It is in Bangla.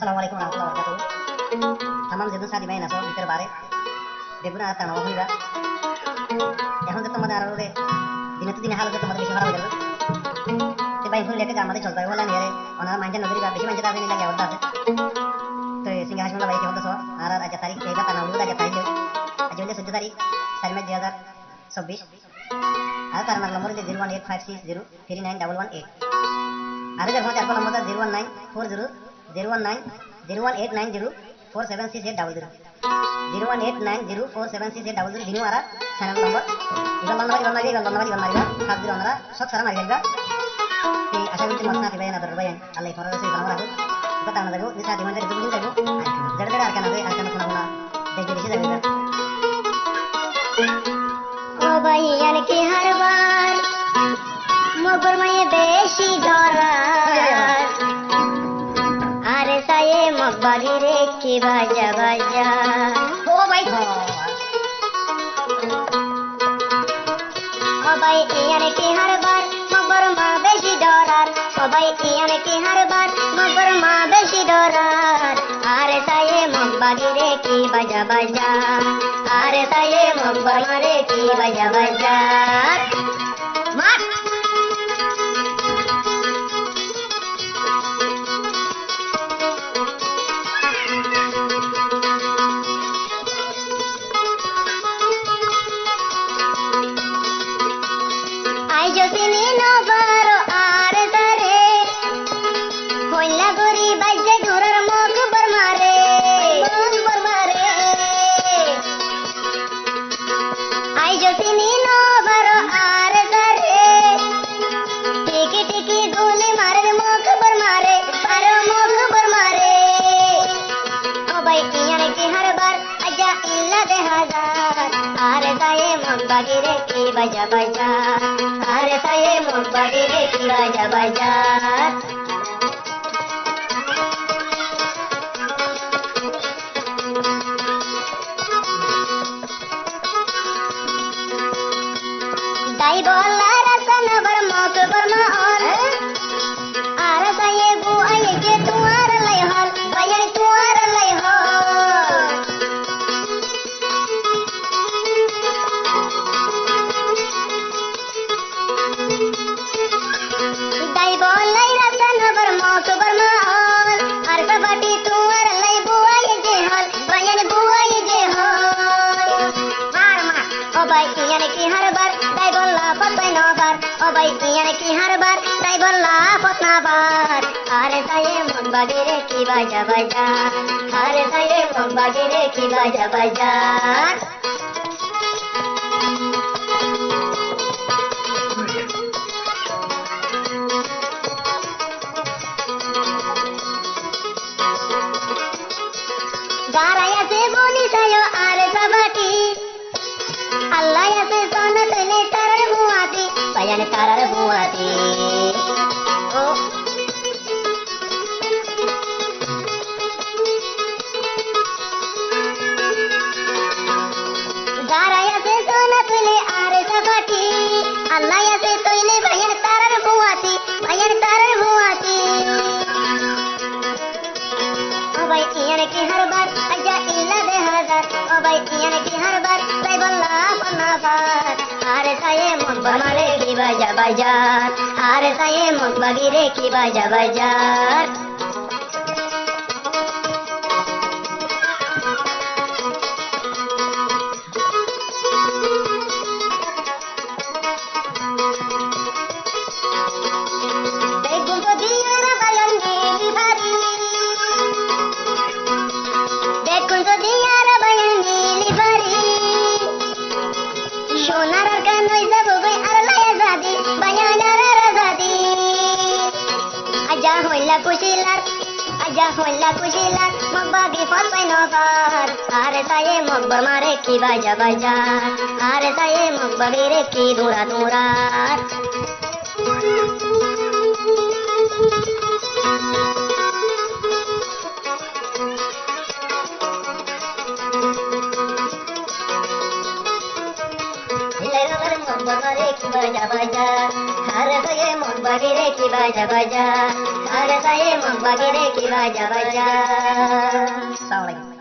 Assalamualaikum warahmatullahi wabarakatuh. Tamam যেদিন সাদি মাইনা সব ভিতর বারে বেগুনা আর তানা হইবা এখন তো তোমাদের আরো দিনে তো দিনে হালত তোমাদের বেশি খারাপ হয়ে যাবে তে ভাই ফুল লেখা আমাদের চলবে বলা নিয়ে ওনারা মাইন্ডে নজরি বা বেশি মাইন্ডে দাবি লাগে ওটা আছে তো সিঙ্গা হাসমুল্লাহ ভাই কি হতো আর আজ তারিখ এইবার তানা হইবা আজ তারিখ আজ হইলে 14 তারিখ 4 মে 2024 আর তার নম্বর যে 01856039118 আর এর মধ্যে আপনার নম্বর 019400190476800 01890476800 দিনু আর চ্যানেল নম্বর ইগল নম্বর খাস দিল ওনারা সব সারা মারি ফেলবা এই আশা করছি মত না দিবেন না দরবাই আল্লাহ ফরাজ সে সালাম রাখো কথা না যাবো নিসা দিমান রে তুমি যাবো জড় জড় আর কেন শোনা শোনা দেখবে বেশি যাবে ও ভাই আর কি হারবার মগর মায়ে বেশি ধরা আরে সায়ে মগবাগি রে কি বাজা বাজা ও ভাই ও ভাই ইয়ার কি হারবার মগর মা বেশি ডরার ও ভাই ইয়ার কি হারবার মগর মা বেশি ডরার আরে সায়ে মগবাগি রে কি বাজা বাজা আরে সায়ে মগর মারে কি বাজা বাজা মার জসিনি নবারো আর দারে হইলা গরি বাইজে ঘরের মুখ বর মারে আই জসিনি নবারো আর দারে টিকি টিকি গুলি মারে মুখ বর মারে আর মুখ বর মারে ও ভাই ইয়ারে কি হারবার আজা ইল্লা দে হাজার আরে তায়ে মন বাগিরে কি বাজা বাজা আরে তায়ে মন বাগিরে কি বাজা বাজা দাই বলা রসন বর মুখ বর মাল আরে তায়ে বুআই কে তুয়ার লাই হল বায়ার তুয়ার লাই হল দাই বলাই রসন বর মুখ বর মাল আর বাটি তুয়ার লাই বুআই যে হল বায়ার বুআই যে হল মার মার ও ভাই ইয়ানে কি হারবার দাই বল্লা পতাই নবার ও ভাই ইয়ানে কি হারবার দাই বল্লা পতনাবার আরে তায়ে মন বাগিরে কি বাজা বাজা আরে তায়ে মন বাগিরে কি বাজা বাজা গারাই আছে বনি সায়ো আর সাবাটি আল্লাহ আছে সোনা তনে তারার বুয়াতি বায়ান তারার বুয়াতি ও গারাই আছে সোনা তনে আর সাবাটি আল্লাহ আছে তনে বায়ান তারার বুয়াতি বায়ান তারার বুয়াতি ও ভাই ইয়ানে কি হারবার আজা ইল্লা দে হাজার ও ভাই ইয়ানে কি হারবার তাই বল্লা পনাবার আরে তায়ে মন বমারে কি বাজা বাজার আরে তায়ে মন বাগিরে কি বাজা বাজার বেগুন যদি আর বায়ান নীলি ভারি দেখুন যদি আর বায়ান নীলি ভারি সোনার আর কানই যাব গই আর লায়া জাদি বায়ান আর জাদি আজা হইলা কুশিলার মগবাগি ফসাই নবার আরে তায়ে মগবর মারে কি বাজা বাজা আরে তায়ে মগবাগি রে কি দৌড়া দৌড়ার মগবর মারে কি বাজা বাজা আরে তায়ে মগবাগি রে রে কি বাজা বাজা আর সায়ে মগ বাগে রে কি বাজা বাজা আসসালামু আলাইকুম